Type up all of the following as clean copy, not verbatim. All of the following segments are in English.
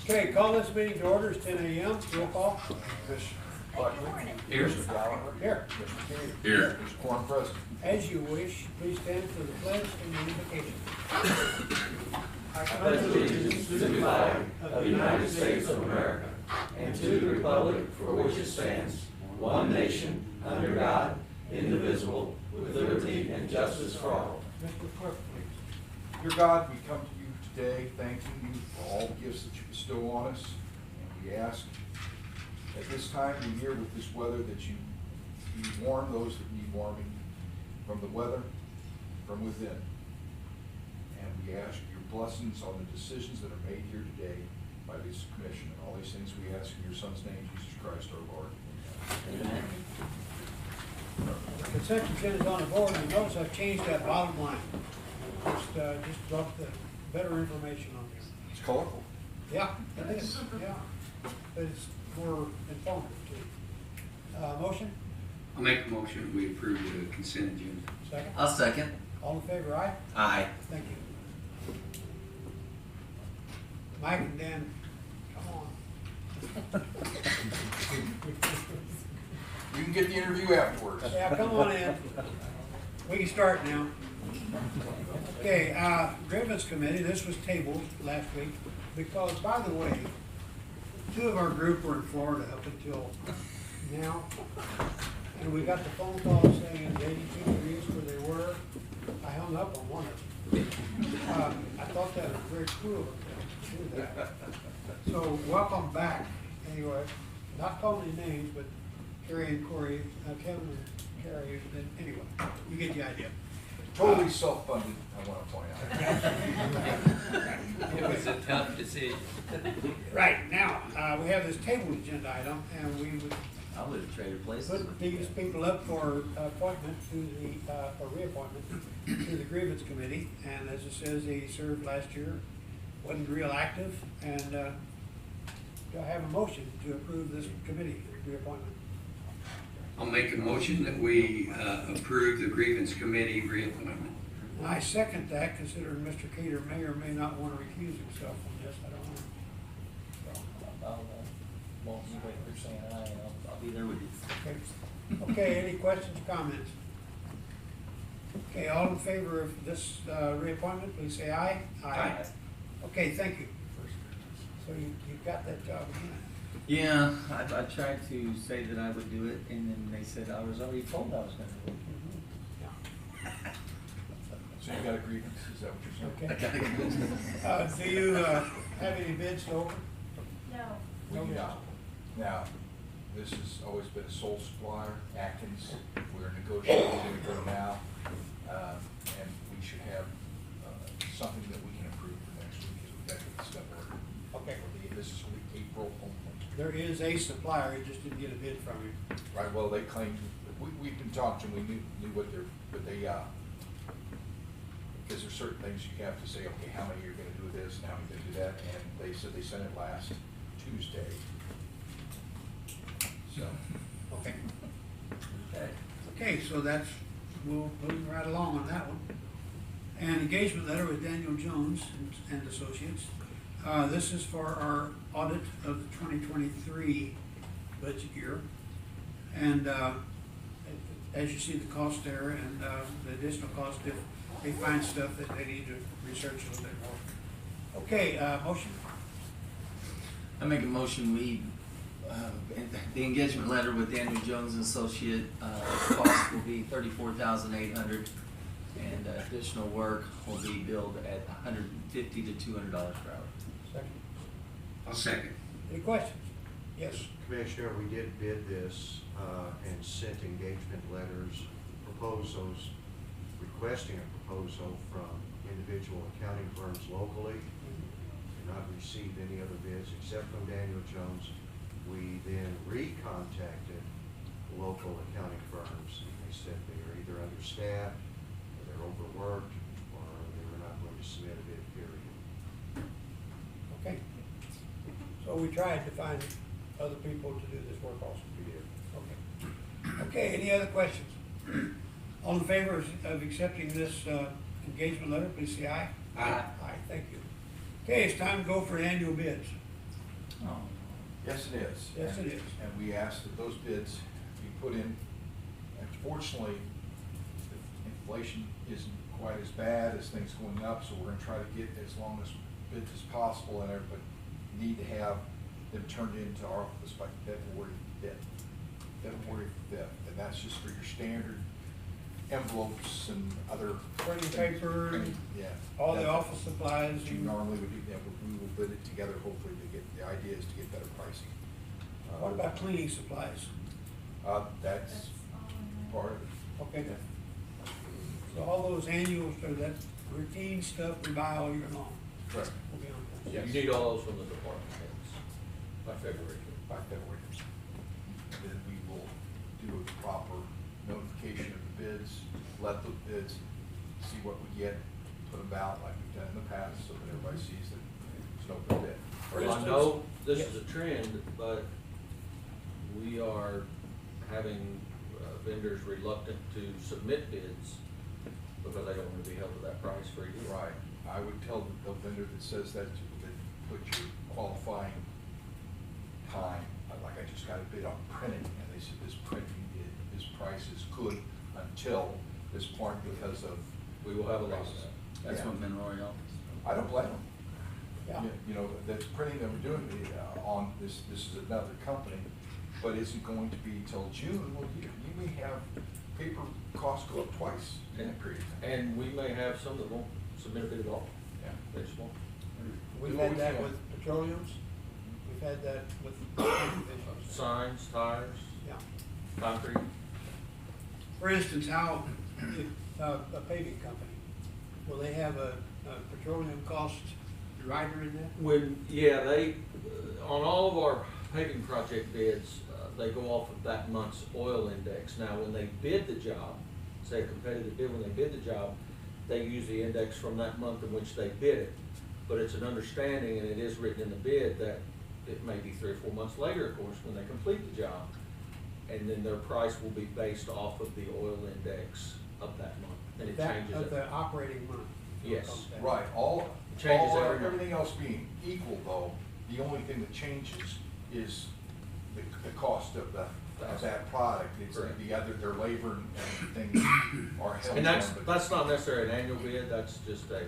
Okay, call this meeting to order. It's 10 a.m. Roll call. Commissioner Buckley. Here. Commissioner Gallagher. Here. Commissioner Kennedy. Here. Commissioner Corn present. As you wish, please stand for the pledge and the invocation. I pledge allegiance to the flag of the United States of America and to the republic for which it stands, one nation, under God, indivisible, with liberty and justice for all. Mr. Clerk, please. Dear God, we come to you today thanking you for all the gifts that you bestow on us. And we ask at this time of the year with this weather that you warm those that need warming from the weather, from within. And we ask your blessings on the decisions that are made here today by this commission. And all these things we ask in your Son's name, Jesus Christ our Lord. Amen. The consent agenda is on the board. You notice I've changed that bottom line. Just brought the better information on there. It's colorful. Yeah, it is. Yeah, but it's more informative too. Motion? I'll make a motion, we approve the consent agenda. Second? I'll second. All in favor, aye? Aye. Thank you. Mike and Dan, come on. You can get the interview afterwards. Yeah, come on in. We can start now. Okay, grievance committee, this was tabled last week because, by the way, two of our group were in Florida up until now. And we got the phone call saying it's 82 degrees where they were. I hung up on one of them. I thought that was very cruel of them to do that. So welcome back. Anyway, not calling any names, but Carrie and Corey, Kevin and Carrie, anyway, you get the idea. Totally self-funded, I want to point out. It was a tough decision. Right, now, we have this table agenda item, and we would I would have traded places put with these you. people up for appointment to the, or reappointment to the grievance committee. And as it says, they served last year, wasn't real active, and do I have a motion to approve this committee reappointment? I'll make a motion that we approve the grievance committee reappointment. And I second that, considering Mr. Cater may or may not want to recuse himself from this, I don't know. So, Well, you wait for saying aye, and I'll be there with you. okay. Okay, any questions, comments? Okay, all in favor of this reappointment, please say aye. Aye. Okay, thank you. So you got that job again. Yeah, I tried to say that I would do it, and then they said I was already told I was gonna do it. Yeah. So you got a grievance, is that what you're saying? Okay. I gotta go. Do you have any bids to open? We No do bids. not. Now, this has always been a sole supplier, Atkins. We're negotiating with them now. And we should have something that we can approve for next week as we got to get stuff ordered. Okay. This is April only. There is a supplier, you just didn't get a bid from him. Right, well, they claimed, we've been talking to them, we knew what they're, but they, because there's certain things you have to say, okay, how many are gonna do this, and how many are gonna do that, and they said they sent it last Tuesday. So, Okay. Okay. Okay, so that's, we'll move right along on that one. And engagement letter with Daniel Jones and Associates. This is for our audit of the 2023 budget year. And as you see the cost there and the additional cost if they find stuff that they need to research a little bit more. Okay, motion? I make a motion, we, the engagement letter with Daniel Jones and Associate, cost will be $34,800, and additional work will be billed at $150 to $200 per hour. Second. I'll second. Any questions? Yes. Commissioner, we did bid this and sent engagement letters, proposals, requesting a proposal from individual accounting firms locally. Did not receive any other bids except from Daniel Jones. We then recontacted local accounting firms. They said they are either understaffed, or they're overworked, or they were not going to submit a bid, period. Okay. So we tried to find other people to do this work also. We did. Okay. Okay, any other questions? All in favor of accepting this engagement letter, please say aye. Aye. Aye, thank you. Okay, it's time to go for annual bids. Oh. Yes, it is. Yes, it is. And we ask that those bids be put in. Unfortunately, inflation isn't quite as bad as things going up, so we're gonna try to get as long as bids as possible in there, but need to have them turned into our office by February 5th. And that's just for your standard envelopes and other. Printing things. paper and Yeah. all the That's- office supplies. that you and- normally would do, yeah, we will bid it together, hopefully to get, the idea is to get better pricing. What about cleaning supplies? That's part of it. Okay. So all those annuals, so that routine stuff we buy all year long. Correct. will be on that. Yes. You need all those from the department heads by February. By February. And then we will do a proper notification of the bids, let the bids, see what we get, put them out like we've done in the past, so that everybody sees that it's an open bid. Well, I know this is a trend, but we are having vendors reluctant to submit bids because they don't want to be held to that price for a year. Right, I would tell the vendor that says that, put your qualifying time, like I just got a bid on printing, and they said this printing, this price is good until this point because of. We will have a lot of that. That's Yeah. what Monroe. I don't blame them. Yeah. You know, that's printing that we're doing on, this is another company, but isn't going to be till June. Well, you may have paper costs go up twice in that period. And we may have some that won't submit a bid at all. Yeah. They just won't. We've Do what had we that can. with petroleums. We've had that with. Signs, tires, Yeah. concrete. For instance, how, if, a paving company, will they have a petroleum cost rider in that? They, on all of our paving project bids, they go off of that month's oil index. Now, when they bid the job, say a competitive bid, when they bid the job, they use the index from that month in which they bid it. But it's an understanding, and it is written in the bid, that it may be 3 or 4 months later, of course, when they complete the job. And then their price will be based off of the oil index of that month, and it That, changes. of the operating month. Yes. Right, all, Changes every month. everything else being equal though, the only thing that changes is the cost of that product. It's Correct. the other, their labor and things are held. And on, but- that's not necessarily an annual bid, that's just a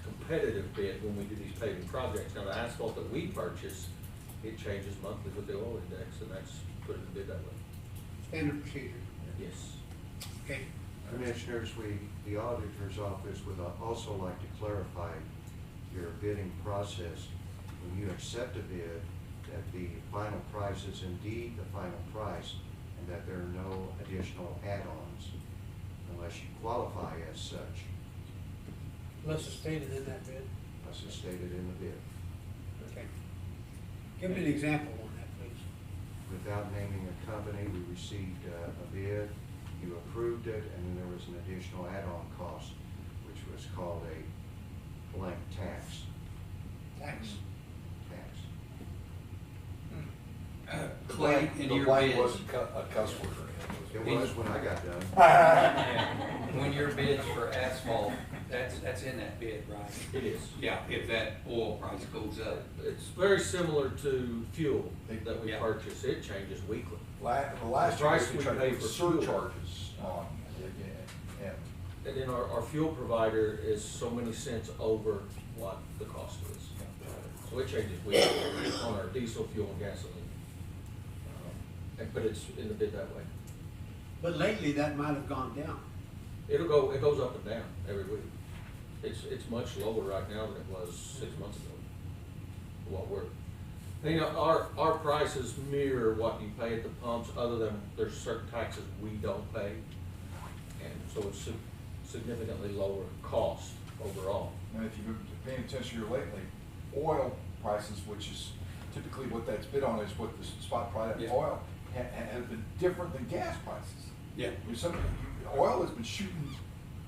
competitive bid when we do these paving projects. Now, the asphalt that we purchase, it changes monthly with the oil index, and that's put in the bid that way. Standard procedure. Yes. Okay. Commissioners, the auditor's office would also like to clarify your bidding process. When you accept a bid, that the final price is indeed the final price, and that there are no additional add-ons unless you qualify as such, Unless it's stated in that bid. as is stated in the bid. Okay. Give me an example on that, please. Without naming a company, we received a bid, you approved it, and then there was an additional add-on cost, which was called a blank tax. Tax. Clay, in The your blank bids, wasn't a cuss word. It was when I got done. when your bids for asphalt, that's in that bid, right? It is. Yeah, if that oil price goes up. It's very similar to fuel that we Yeah. purchase, it changes weekly. The last The year, price they we tried to pay put for fuel. surcharges on, and And then our fuel provider is so many cents over what the cost is. So it changes weekly on our diesel, fuel, and gasoline. But it's in the bid that way. But lately, that might have gone down. It goes up and down every week. It's much lower right now than it was 6 months ago. Our prices mirror what you pay at the pumps, other than there's certain taxes we don't pay. And so it's significantly lower cost overall. if you've been paying attention here lately, oil prices, which is typically what that's bid on, is what the spot price of Yeah. oil has been different than gas prices. Yeah. Oil has been shooting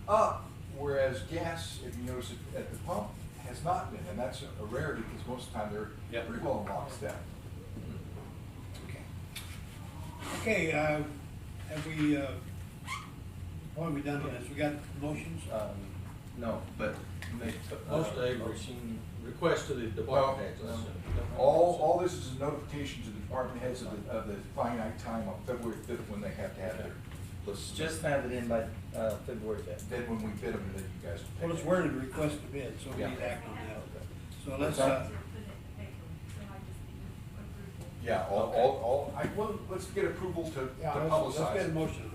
up, whereas gas, if you notice it at the pump, has not been, and that's a rarity, because most of the time they're Yeah. pretty well in lockstep. Okay, have we, what have we done on this? We got motions? No, but make, Most a request to the Well, department heads. let's say. all this is a notification to the department heads of the finite time on February 5th when they have to have their lists. just have it in by, February fifth. Then when we bid them, then you guys. Well, it's worded request to bid, so we Yeah. need to act on that. So let's, Yeah, well, let's get approval to yeah, let's get a publicize. motion.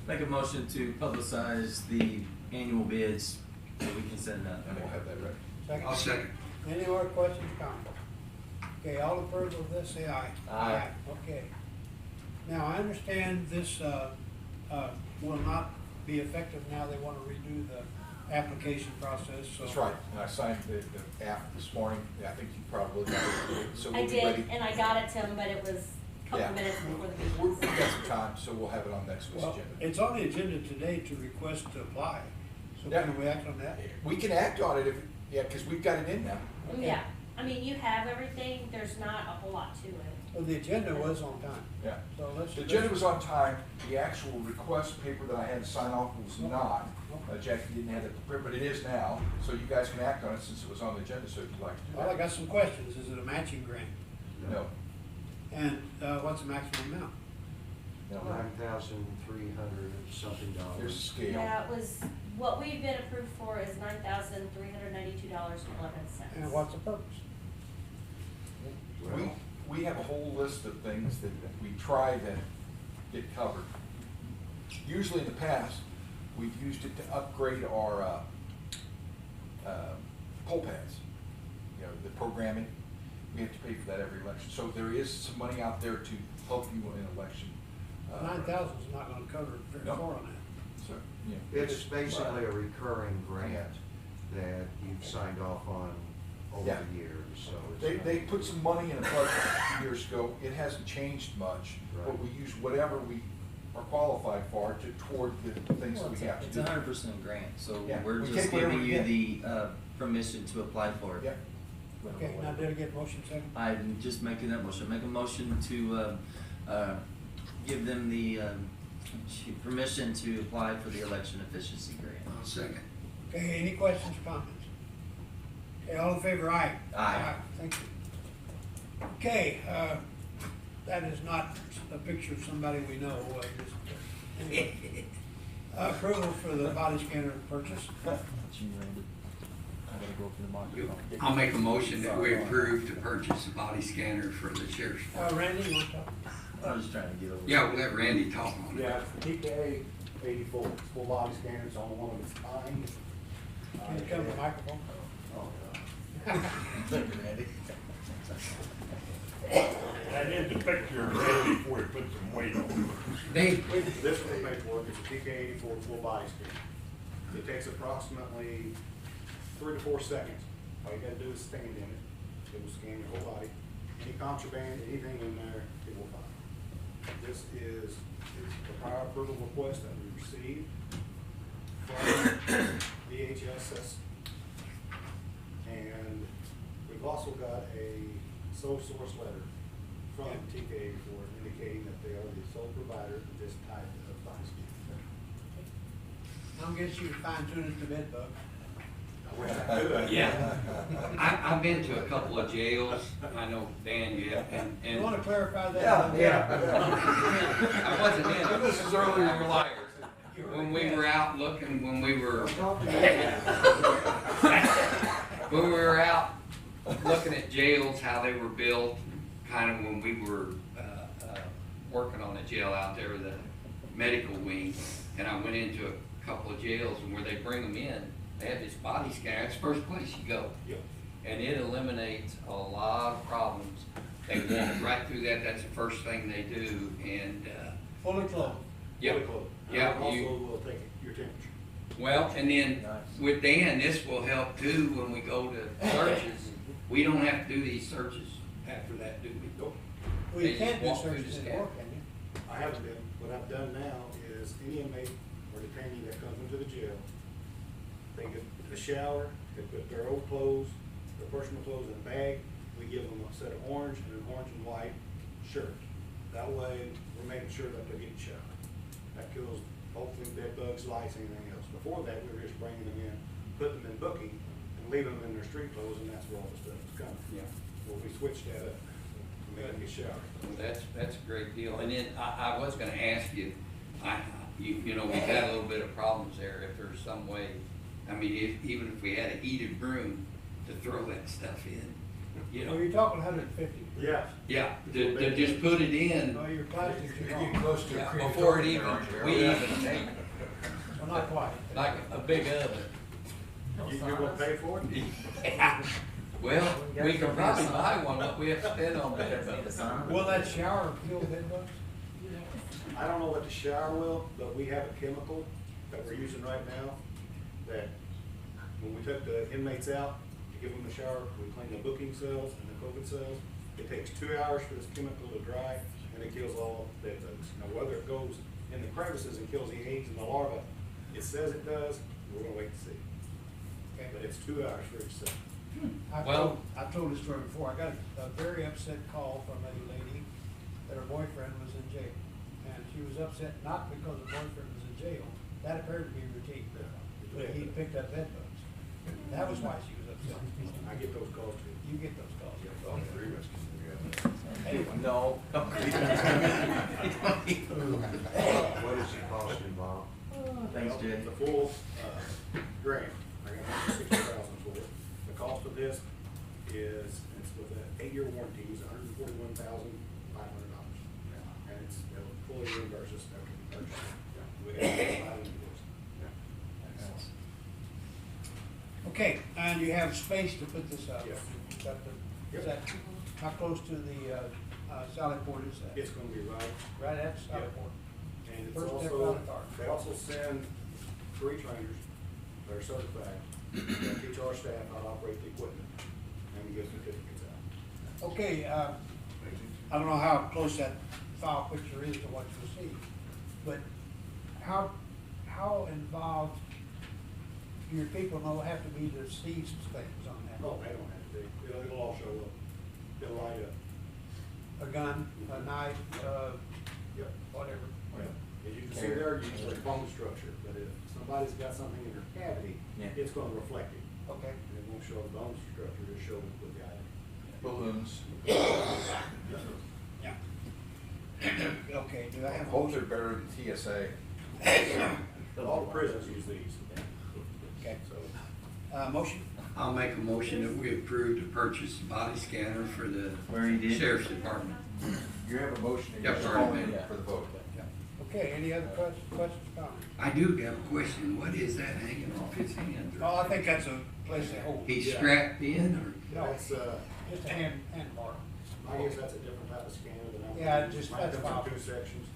Make a motion to publicize the annual bids, so we can send that. And we'll have that ready. Second. I'll second. Any more questions, comments? Okay, all approve of this, say aye. Aye. Okay. Now, I understand this, will not be effective now, they wanna redo the application process, so. That's right, and I signed the app this morning, I think you probably got it, so I we'll be ready. did, and I got it to him, but it was a couple Yeah. minutes before the We've meeting. got some time, so we'll have it on next week's Well, agenda. it's on the agenda today to request to apply, so Yeah. can we act on that? We can act on it if, yeah, because we've got it in now. Yeah, I mean, you have everything, there's not a whole lot to it. Well, the agenda was on time, Yeah. so let's. The agenda was on time, the actual request paper that I had to sign off was not. Jackie didn't have it prepared, but it is now, so you guys can act on it since it was on the agenda, so if you'd like to do Well, I that. got some questions, is it a matching grant? No, And, what's the maximum amount? no, $9,300 something there's a dollars. scale. Yeah, it was, what we've been approved for is $9,392.11. And what's the purpose? We have a whole list of things that we try to get covered. Usually in the past, we've used it to upgrade our poll pads. You know, the programming, we have to pay for that every election. So there is some money out there to help you in election. 9,000 is not gonna cover very No. far on that. So, yeah. It's basically a recurring grant that you've signed off on over Yeah. the years, so. it's They, not- they put some money in a budget a few years ago, it hasn't changed much, but Right. we use whatever we are qualified for toward the things that we have to It's do. 100% grant, so Yeah, we're we just take whatever giving we you get. the, permission to apply for it. Yeah, Okay, now did I get motion second? I'm just making that motion, make a motion to, give them the, permission to apply for the election efficiency grant. I'll second. Okay, any questions, comments? Okay, all in favor, aye? Aye. Thank you. Okay, that is not a picture of somebody we know, anyway. Approval for the body scanner purchase. I'll make a motion that we approve to purchase a body scanner for the sheriff's department. Randy, you want to talk? I was trying to get over. Yeah, we'll let Randy talk on it. Yeah, it's the TKA 84, it's full body scanner, it's only one of its kind. Can you come to the microphone? Thank you, Randy. I need the picture ready before you put some weight on it. Dave, This one made for it, it's a TKA 84 full body scanner. It takes approximately 3 to 4 seconds. All you gotta do is stand in it, it will scan your whole body. Any contraband, anything in there, it will find. This is the prior approval request that we received from DHS. And we've also got a sole source letter from TKA for indicating that they are the sole provider of this type of body scanner. I'll get you to fine tune it to bed bug. yeah, I've been to a couple of jails, I know Dan, you have, and. You want to clarify that? I wasn't in it. This is earlier in your life. When we were out looking, when we were out looking at jails, how they were built, kind of when we were, working on a jail out there, the medical wing, and I went into a couple of jails, and where they bring them in, they have this body scanner, it's the first place you go. Yep. And it eliminates a lot of problems. They walk right through that, that's the first thing they do, and, Fully clothed. yeah. Really close. Yeah, Also, you- will take your temperature. Well, and then Nice. with Dan, this will help too when we go to searches. We don't have to do these searches after that, do we? Nope. Well, you They can't just do walk through searches the anymore, scanner. can you? I haven't been, what I've done now is any inmate or detainee that comes into the jail, they get a shower, they put their old clothes, their personal clothes in a bag, we give them a set of orange and an orange and white shirt. That way, we're making sure that they're getting showered. That kills hopefully bed bugs, lice, anything else. Before that, we were just bringing them in, put them in booking and leave them in their street clothes, and that's where all the stuff is coming. Yeah. Well, we switched that up, to make them get showered. Well, that's a great deal. And then I was gonna ask you, you know, we've had a little bit of problems there, if there's some way, I mean, even if we had a heated broom to throw that stuff in, you Well, know. you're talking 150. Yeah. Yeah, to just put it in, No, your plastics You're are getting gone. close to a yeah, crematorium before it there, even, aren't you? we even take, Well, not quite. like a big oven. You gonna pay for it? Yeah. Well, we could probably buy one, but we have to spend on that. Will that shower kill bed bugs? I don't know what the shower will, but we have a chemical that we're using right now that when we took the inmates out to give them a shower, we clean the booking cells and the COVID cells. It takes 2 hours for this chemical to dry and it kills all bed bugs. Now, whether it goes in the crevices and kills the eggs and the larvae, it says it does, we're gonna wait to see. Okay. But it's 2 hours for each cell. I've told this story before. I got a very upset call from a lady that her boyfriend was in jail. And she was upset not because her boyfriend was in jail, that appeared to be routine, but he picked up bed bugs. That was why she was upset. I get those calls too. You get those calls. All three of us can do that. Anyway, No. What is the cost involved? Thanks, Jay. The full, grant, I got $60,000 for it. The cost of this is, it's with an 8-year warranty, is $141,500. And it'll fully reimburse us after we purchase it. We got to buy it invoice. okay, and you have space to put this up. Yes. Is that, how close to the, Sallyport is that? It's gonna be right. Right at Yep. Sallyport. And it's First step also, out of car. they also send 3 trainers that are certified, that teach our staff how to operate the equipment, and we get certificates out. Okay, I don't know how close that file picture is to what you see, but how involved do your people have to be to see some things on that? No, they don't have to be, it'll all show up. They'll light up. A gun, a knife, Yep. whatever. As you can see there, you can see bone structure, but if somebody's got something in their cavity, Yeah. it's gonna reflect it. Okay. And it won't show the bone structure, it'll show with the eye. Balloons. Yeah. Okay, do I have? a Hope they're motion? better than TSA. All the prisons use these. Okay. So, Motion? I'll make a motion that we approve to purchase a body scanner for the Where he did? sheriff's department. You have a motion and Yep, you're sorry, calling man. for the vote. Okay, any other questions, comments? I do have a question, what is that hanging off his hand? Oh, I think that's a place to hold. He's Yeah. strapped in, or? No, that's, just a hand bar. I guess that's a different type of scanner than I'm. Yeah, just- Mine that's comes fine. in 2 sections.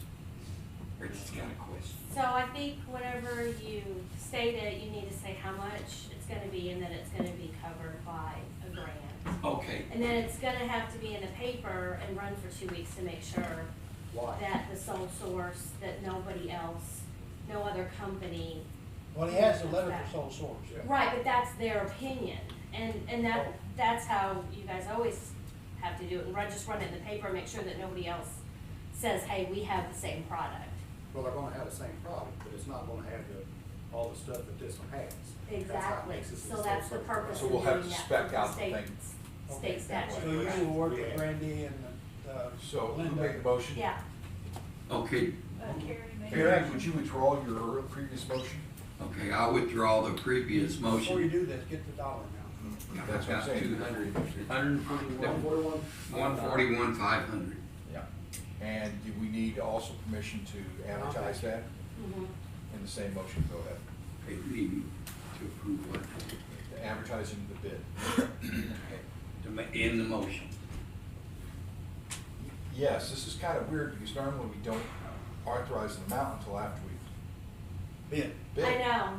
Richard's got a question. So I think whenever you state it, you need to say how much it's gonna be and that it's gonna be covered by a grant. Okay, And then it's gonna have to be in the paper and run for 2 weeks to make sure Why? that the sole source, that nobody else, no other company. Well, he has a letter for sole source. Yeah. Right, but that's their opinion, and that's how you guys always have to do it, and just run it in the paper and make sure that nobody else says, hey, we have the same product. Well, they're gonna have the same product, but it's not gonna have all the stuff that this one has. That's how it Exactly, makes it so that's the purpose So of we'll doing have to that, spec for out the state, thing. state statute. So you will work with Brandy and, So who Linda. made the motion? Yeah, okay, Karen, would you withdraw your previous motion? okay, I'll withdraw the previous Before you motion. do this, get the dollar amount. That's what I'm saying. 200. 141. 141, 500. Yeah. And do we need also permission to advertise that mhm. in the same motion? Go ahead. Okay, we need to approve what? Advertising the bid. In the motion. Yes, this is kind of weird because normally we don't authorize an amount until after we Bid. bid. I know,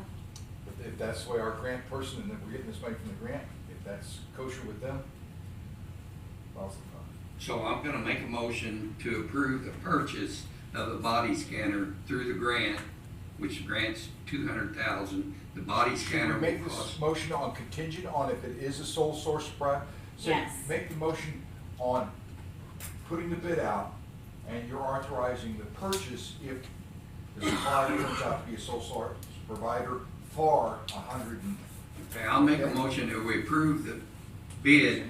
If that's the way our grant person, and then we're getting this money from the grant, if that's kosher with them, well, So I'm gonna make a motion to approve the purchase of a body scanner through the grant, which grants 200,000. The body can scanner we make will this cost. motion on contingent on if it is a sole source product? So Yes. make the motion on putting the bid out, and you're authorizing the purchase if the supplier turns out to be a sole source provider for Okay, I'll make a motion that we approve the bid,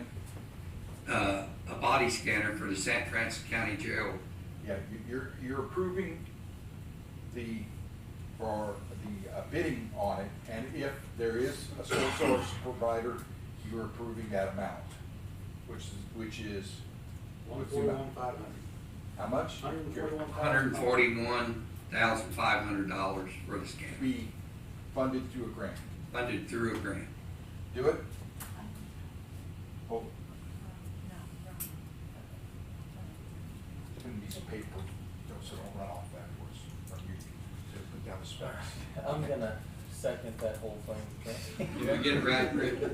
a body scanner for the San Francisco County Jail. Yeah, you're approving for the bidding on it, and if there is a sole source provider, you're approving that amount, which is, what's the amount? 141,500. How much? $141,500 for the scanner, Be funded through a grant. funded through a grant. Do it? Hold it. It's gonna be some paper, so don't run off afterwards. Or you just put down the specs. I'm gonna second that whole thing, okay? Did I get it right, Rick? So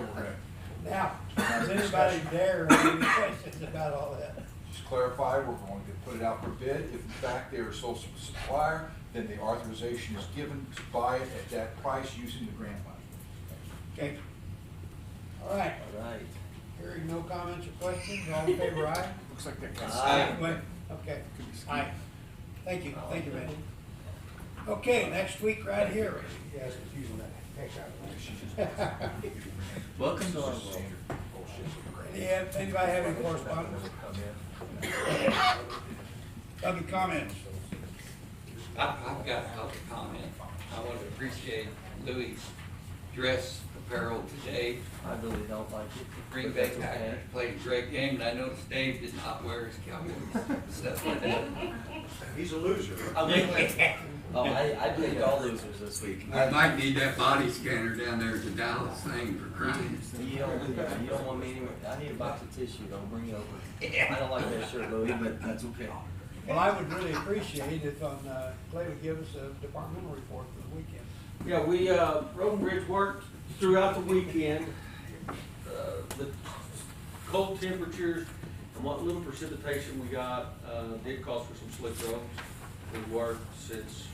we're gonna Now, does anybody dare have any questions about all that? just clarify, we're going to put it out for bid. If in fact they are sole supplier, then the authorization is given to buy it at that price using the grant money. Okay. All right, All right. hearing no comments or questions, all in favor, aye? Looks like that Aye. Wait, okay, aye. Thank you, Randy. Okay, next week right here. You guys are using that heck out of it. Welcome to our world. Anybody have any correspondence? Public comments? I've got a public comment. I want to appreciate Louis' dress apparel today. I really don't like it. Green but Bay that's okay. Packers played a great game, and I noticed Dave did not wear his Cowboys stuff like that. He's a loser. Oh, I picked all losers this week. I might need that body scanner down there at the Dallas thing for crying. You don't want me anywhere. I need a box of tissue, don't bring it over. I don't like that shirt, Louis, but that's okay. Well, I would really appreciate if Clay would give us a departmental report for the weekend. Yeah, we, Road and Bridge worked throughout the weekend. The cold temperatures and what little precipitation we got, did cause for some slick roads. We worked since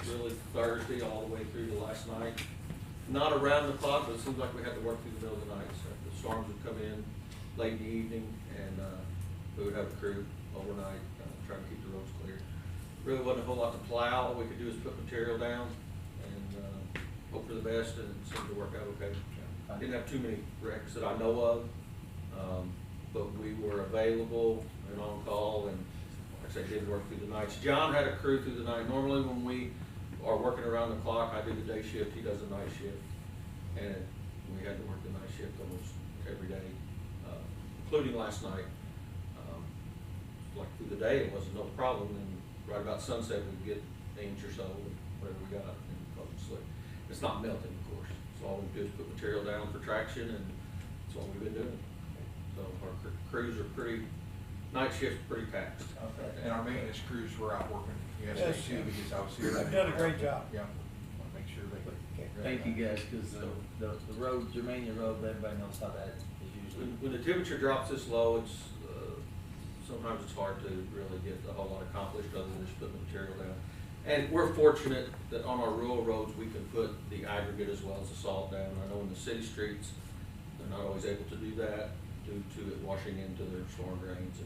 really Thursday all the way through to last night. Not around the clock, but it seems like we had to work through the middle of the night. So the storms would come in late in the evening, and we would have a crew overnight trying to keep the roads clear. Really wasn't a whole lot to plow. All we could do is put material down and hope for the best, and it seemed to work out okay. I didn't have too many wrecks that I know of, but we were available and on call, and like I said, did work through the nights. John had a crew through the night. Normally when we are working around the clock, I do the day shift, he does the night shift. And we had to work the night shift almost every day, including last night. Like through the day, it wasn't no problem, and right about sunset, we'd get an inch or so, whatever we got, and cause it slick. It's not melting, of course, so all we do is put material down for traction, and that's what we've been doing. So our crews are night shift's pretty packed. And our maintenance crews were out working yesterday too, because I was here. They've done a great job. Yeah, want to make sure they. Thank you guys, because the road, Germania Road, everybody knows how that is usually. When the temperature drops this low, it's, sometimes it's hard to really get a whole lot accomplished other than just putting the material down. And we're fortunate that on our rural roads, we can put the aggregate as well as the salt down. I know in the city streets, they're not always able to do that due to it washing into their storm drains,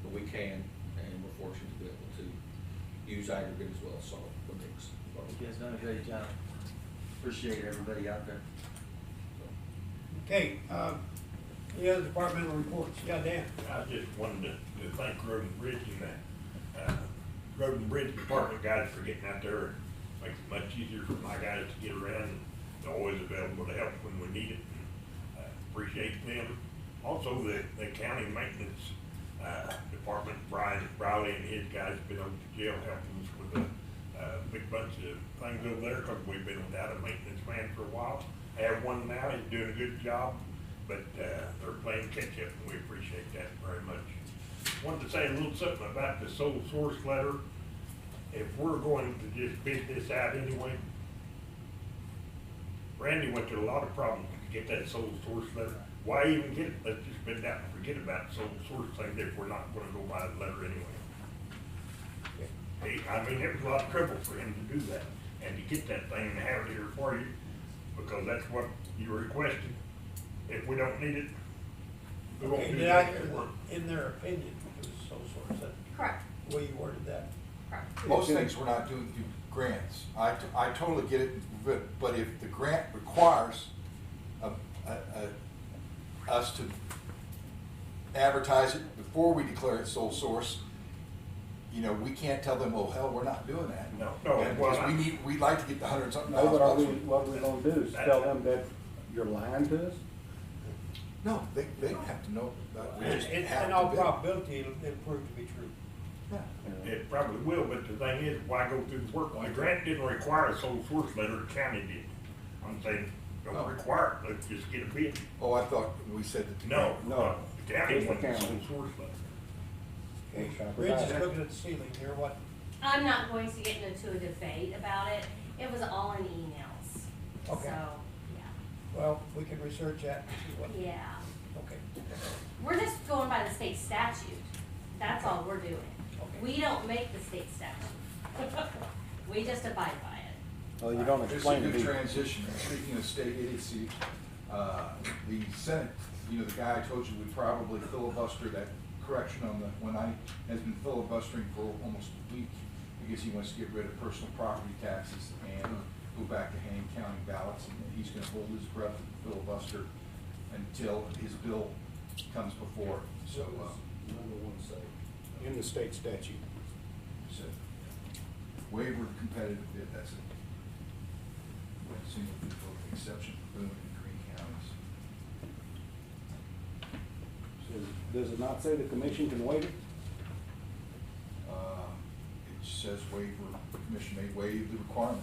but we can, and we're fortunate to be able to use aggregate as well as salt, the mix. You guys done a great job. Appreciate everybody out there. Okay, any other departmental reports? Yeah, Dan? I just wanted to thank Road and Bridge and the Road and Bridge Department guys for getting out there. Makes it much easier for my guys to get around. They're always available to help when we need it. Appreciate them. Also, the county maintenance department, Brian Riley and his guys have been over to jail helping us with a big bunch of things over there, because we've been without a maintenance man for a while. I have one now, he's doing a good job, but they're playing catch up, and we appreciate that very much. Wanted to say a little something about the sole source letter. If we're going to just bid this out anyway, Randy went through a lot of problems to get that sole source letter. Why even get it? Let's just bid it out and forget about the sole source thing if we're not gonna go by the letter anyway. I mean, it was a lot of trouble for him to do that, and to get that thing and have it here for you, because that's what you requested. If we don't need it, we won't Okay, do did I that. hear that in their opinion, it was sole source, that Correct, the way you worded that? correct. Most things we're not doing through grants. I totally get it, but if the grant requires us to advertise it before we declare it sole source, you know, we can't tell them, well, hell, we're not doing that. No, And well, because we'd like to get the $100 and something No, but are we, thousand. what we're gonna do is tell them that you're lying to us? No, they don't have to know, we just In have all to bid. probability, it'll prove to be true. Yeah. it probably will, but the thing is, why go through the work? The grant didn't require a sole source letter, the county did. I'm saying, Oh. don't require it, let's just get a bid. Oh, I thought we said that. No, No. the county It's the wants a sole county. source letter. Okay, Shall Rich is provide. looking at the ceiling here, what, I'm not going to get into a debate about it. It was all in emails. Okay. So, well, we can research that and see what, yeah. okay. We're just going by the state statute. That's all we're doing. Okay. We don't make the state statute. We just abide by it. Well, you don't This is a explain to good me. transition. Speaking of state agency, the Senate, you know, the guy I told you would probably filibuster that correction on the 190 has been filibustering for almost a week because he wants to get rid of personal property taxes and go back to hand counting ballots. And he's gonna hold his breath and filibuster until his bill comes before. So, Number one say, in the state statute. so waiver of competitive bid, that's it. Single bid vote exception for Boone and Greene counties. Does it not say the commission can waive it? It says waiver, the commission may waive the requirement.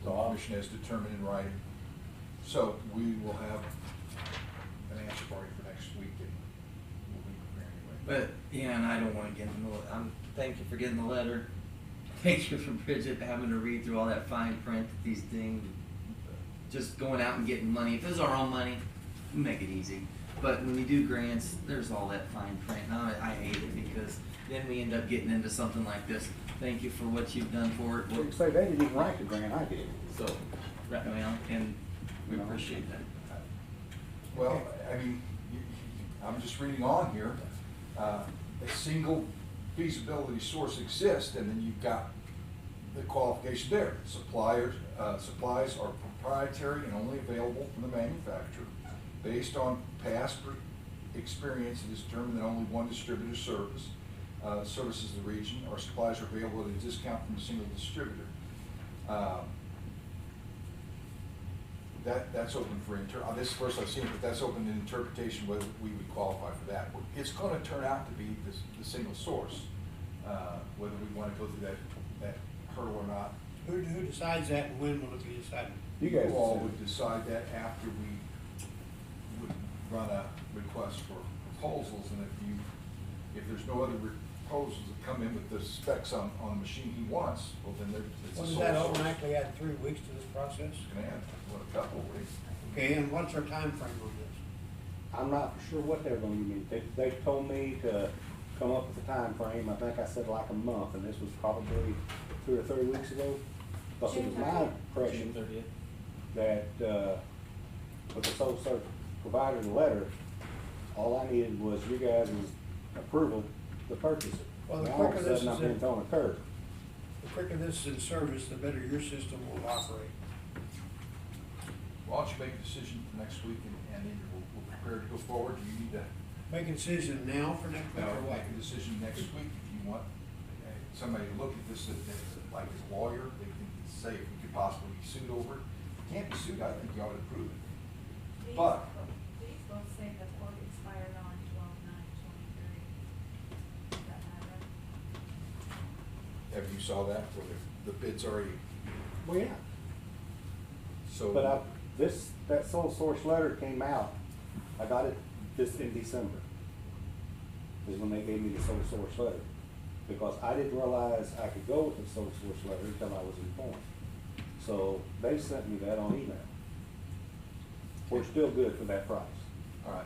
The So I'll- commission has determined in writing. So we will have an answer for you for next week and we'll be prepared anyway. But, yeah, and I don't wanna get in the, thank you for getting the letter. Thank you for Bridget having to read through all that fine print, these things, just going out and getting money. If it was our own money, we make it easy. But when we do grants, there's all that fine print, and I hate it because then we end up getting into something like this. Thank you for what you've done for it. Well, you say they didn't even write the grant, I did. So, right now, and we appreciate that. Well, I mean, I'm just reading on here, a single feasibility source exists, and then you've got the qualification there. Supplies are proprietary and only available from the manufacturer. Based on past experience, it is determined that only one distributor services the region, or supplies are available at a discount from a single distributor. That's open for this is the first I've seen it, but that's open to interpretation whether we would qualify for that. It's gonna turn out to be the single source, whether we wanna go through that hurdle or not. Who decides that and when will it be decided? You guys all decide. would decide that after we would run a request for proposals, and if there's no other proposals that come in with the specs on the machine he wants, well, then it's a Well, sole does that source. automatically add 3 weeks to this process? It's gonna add, a couple of weeks. Okay, and what's our time frame on this? I'm not sure what they're gonna mean. They told me to come up with a time frame. I think I said like a month, and this was probably 2 or 3 weeks ago. Because it was my impression that, with the sole source provider's letter, all I needed was you guys' approval to purchase it. Well, the Now, all of quicker a this sudden, is I'm being in- thrown a curve. The quicker this is in service, the better your system will operate. Why don't you make a decision for next week, and either we'll prepare to go forward, or you need to Make a decision now for next week or what? make a decision next week if you want somebody to look at this, like as a lawyer, they can say if we could possibly be sued over it. If we can't be sued, I think you ought to approve it. But, These both say the quote expired on 12/9/23. Does that matter? have you saw that, where the bid's already, Well, yeah. so. But that sole source letter came out, I got it this in December, is when they gave me the sole source letter. Because I didn't realize I could go with the sole source letter until I was informed. So they sent me that on email. We're still good for that price. All right.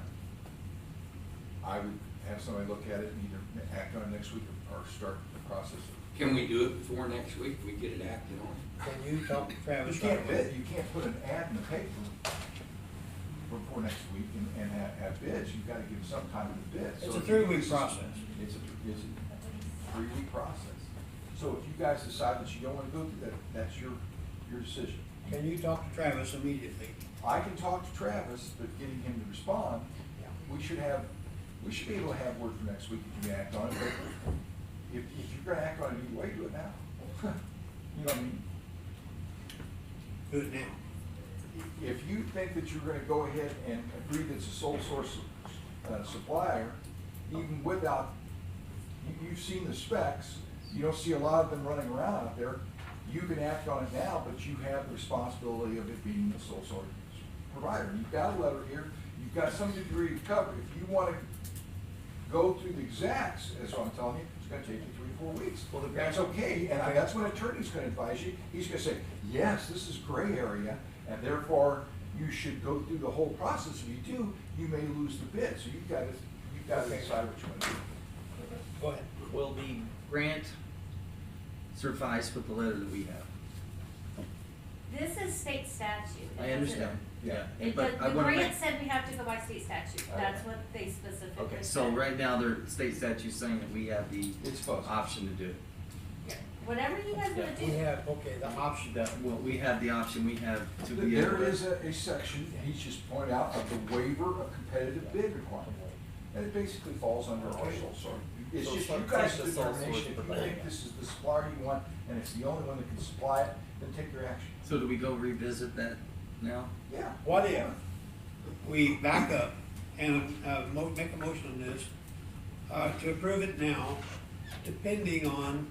I would have somebody look at it and either act on it next week or start the process. Can we do it before next week? We get it acted on? Can you talk to Travis? You can't bid, you can't put an ad in the paper before next week and have bids, you've gotta give some time to bid. It's So a 3-week process. It's a 3-week process. So if you guys decide that you don't wanna go through that, that's your decision. Can you talk to Travis immediately? I can talk to Travis, but getting him to respond, we should be able to have word for next week if you act on it, but if you're gonna act on it either way, do it now. You know what I mean? Do it now. If you think that you're gonna go ahead and agree that it's a sole source supplier, even without, you've seen the specs, you don't see a lot of them running around out there, you can act on it now, but you have the responsibility of it being the sole source provider. You've got a letter here, you've got some degree of cover. If you wanna go through the exacts, as I'm telling you, it's gonna take you 3 or 4 weeks. Well, that's okay, and that's when an attorney's gonna advise you. He's gonna say, yes, this is gray area, and therefore you should go through the whole process. If you do, you may lose the bid, so you've gotta decide what you wanna do. Go ahead. Will the grant suffice with the letter that we have? This is state statute. I understand, yeah. It, But I the wanna grant make- said we have to go by state statute, that's what they specifically Okay, said. so right now, their state statute's saying that we have the It's fuzzy. option to do it. Yeah. Whatever you guys wanna We do. have, okay, the option. Well, we have the option, we have to be able There to. is a section, he's just pointed out, of the waiver of competitive bid requirement. And it basically falls under our sole source. It's So just it's you like guys' the sole source determination. If you provider. think this is the supplier you want, and it's the only one that can supply it, then take your action. So do we go revisit that now? Yeah. What if we back up and, make a motion on this, to approve it now, depending on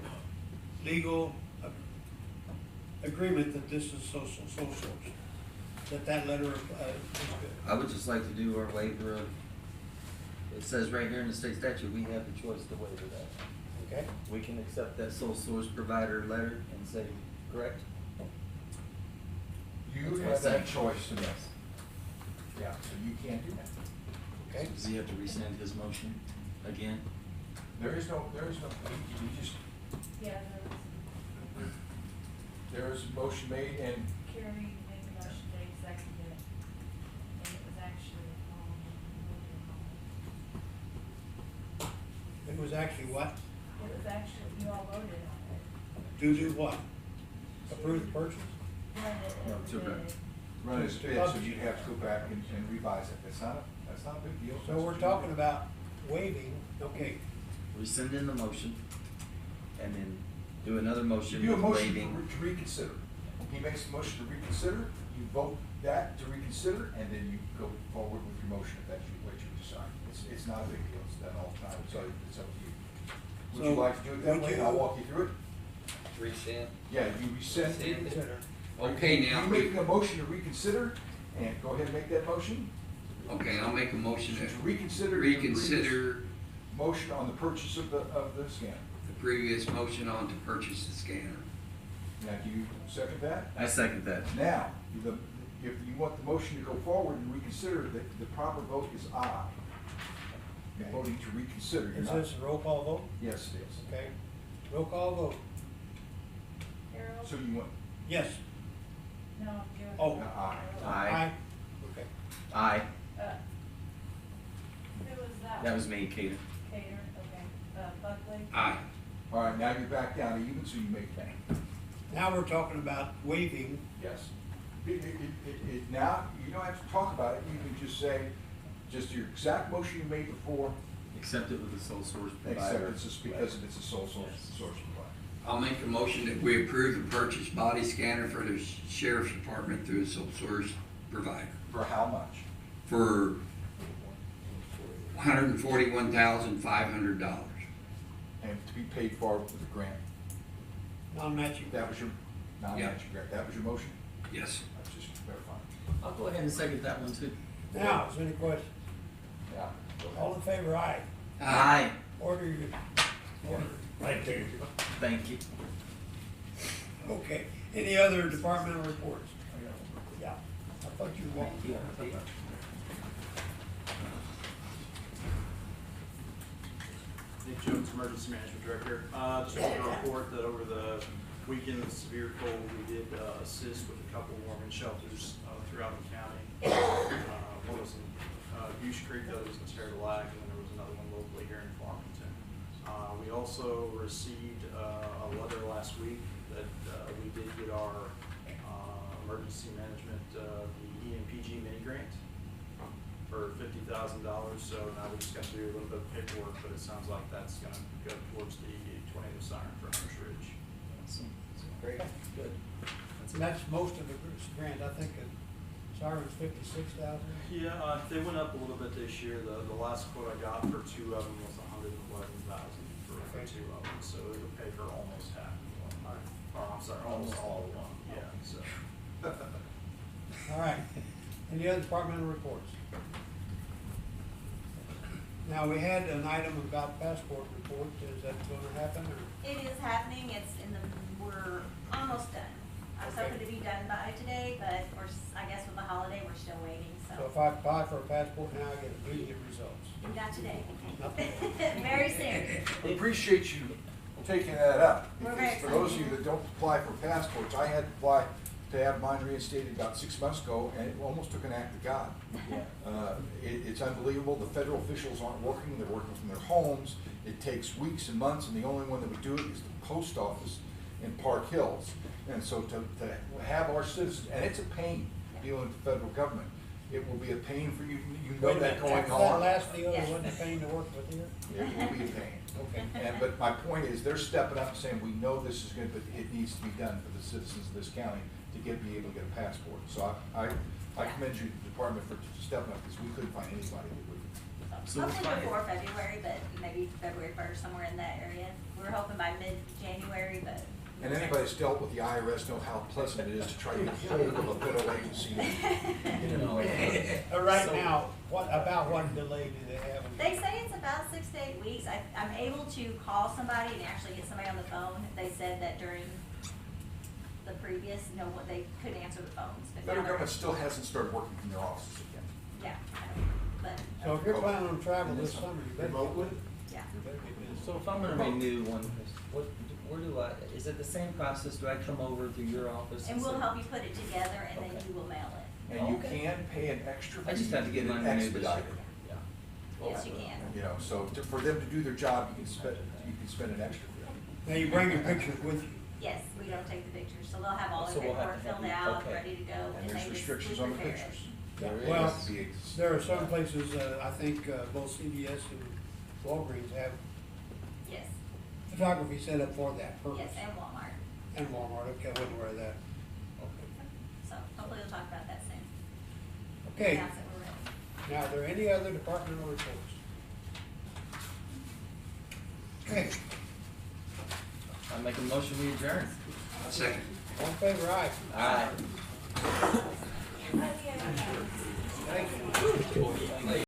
legal agreement that this is sole source, that letter, is good. I would just like to do our waiver of, it says right here in the state statute, we have the choice to waiver that. Okay? We can accept that sole source provider letter and say, correct? You That's what have I'm that saying. choice to make. Yeah, so you can't do that. Okay? Does he have to rescind his motion again? There is no, you just, Yeah, there is a motion made and Carrie made the motion, Dave seconded it, and it was actually, It was actually what? it was actually, you all voted on it. To do what? Approve the purchase? Run it No, as to a run. bid. run as a bid, so you have to go back and revise it. That's not a big deal. So we're talking about waiving, okay, Rescinding the motion and then do another You motion do a with motion waiving. to reconsider. He makes a motion to reconsider, you vote that to reconsider, and then you go forward with your motion if that's what you decide. It's not a big deal, it's done all the time, it's up to you. Would you So, like to do it that would way? you- I'll walk you through it. Rescind. Yeah, you rescind. consider. Okay, now, You making a motion to reconsider, and go ahead and make that motion. okay, I'll make a motion To to reconsider. reconsider Motion on the purchase of the scanner. the previous motion on to purchase the scanner. Now, do you second that? I second that. Now, if you want the motion to go forward and reconsider, the proper vote is aye. You're voting to reconsider, you're Is not. this a roll call vote? Yes, it is. Okay, roll call vote, Harold? So you want, yes. No, I'm doing. Oh. Aye. Aye. Okay, Aye. Who was that? That was me, Kater. Cater, okay, Buckley? Aye. all right, now you're back down to even, so you make that. now we're talking about waiving, Yes. Now, you don't have to talk about it, you can just say, just your exact motion you made before, Accept it with the sole source except provider. it's just because it's a sole source provider. I'll make a motion that we approve the purchase body scanner for the sheriff's department through a sole source provider For how much? for $141,500. And to be paid for with a grant. non-matching. That was your, non-matching grant, that was your motion? Yes. That's just verifying. I'll go ahead and second that one too. Now, is there any question? Yeah. All in favor, aye. Aye. Order your, order. Thank you. Thank you. Okay, any other departmental reports? Yeah, I thought you walked. Nick Jones, Emergency Management Director. Just wanted to report that over the weekend of severe cold, we did assist with a couple warming shelters throughout the county. One was in Goose Creek, the other was in Terra Lac, and then there was another one locally here in Farmington. So We also received a letter last week that we did get our emergency management, the EMPG mini grant for $50,000. So now we just got to do a little bit of paperwork, but it sounds like that's going to go towards the tornado siren for Hunter's Ridge. Great, good. And that's most of the grant, I think, siren's 56,000. Yeah, they went up a little bit this year. The last quote I got for two of them was $111,000 for two of them, so it would pay for almost half of one. Or I'm sorry, almost all of one. Yeah. So. All right. Any other departmental reports? Now, we had an item about passport report. Is that going to happen, or? It is happening, we're almost done. I was hoping to be done by today, but I guess with the holiday, we're still waiting, So so. if I apply for a passport now, I get immediate results. Not today. Not today. Very soon. I appreciate you taking that up, We're because very for those of you excited. that don't apply for passports, I had to apply to have mine reinstated about 6 months ago, and it almost took an act of God. It's unbelievable, the federal officials aren't working, they're working from their homes, it takes weeks and months, and the only one that would do it is the post office in Park Hills. And so to have our citizens, and it's a pain dealing with the federal government, it will be a pain for you, you know Wait a that minute, going after that on. last deal, Yes. it wasn't a pain to work with here? It will be a pain. Okay. But my point is, they're stepping up and saying, we know this is good, but it needs to be done for the citizens of this county to be able to get a passport. So I commend you, the department, for stepping up, because we couldn't find anybody that would. So we'll Hopefully find it. before February, but maybe February 1st, somewhere in that area. We were hoping by mid-January, but. And anybody that's dealt with the IRS know how pleasant it is to try to get hold of a federal agency. Right now, what delay do they have? They say it's about 6 to 8 weeks. I'm able to call somebody and actually get somebody on the phone. They said that during the previous, they couldn't answer the phones. But Federal now government still hasn't started working from their offices again. Yeah, but, So if you're planning on travel this summer, you better. Remotely? yeah. You better be busy. So if I'm gonna renew one, where do is it the same process? Do I come over to your office? And we'll say- help you put it together and then Okay. you will mail it. And you Okay. can pay an extra fee. I just have to get get mine it renewed this year. expedited. Yeah. Yes, you can. You know, so for them to do their job, you can spend an extra fee. Now, you bring your pictures with you. Yes, we don't take the pictures, so they'll have all So their we'll have paperwork to have filled you- out, okay. ready to go, And and there's they restrictions just, on we the prepare it. pictures. There is. Well, Has to be there are some places, I think, both CVS and Walgreens have Yes, photography set up for that purpose. yes, and Walmart. And Walmart, okay, I wouldn't wear that. So hopefully we'll talk about that soon. Okay, Announce that we're ready. now, are there any other departmental reports? Okay, I make a motion, we adjourn. Second. all in favor, aye. Aye. Thank you.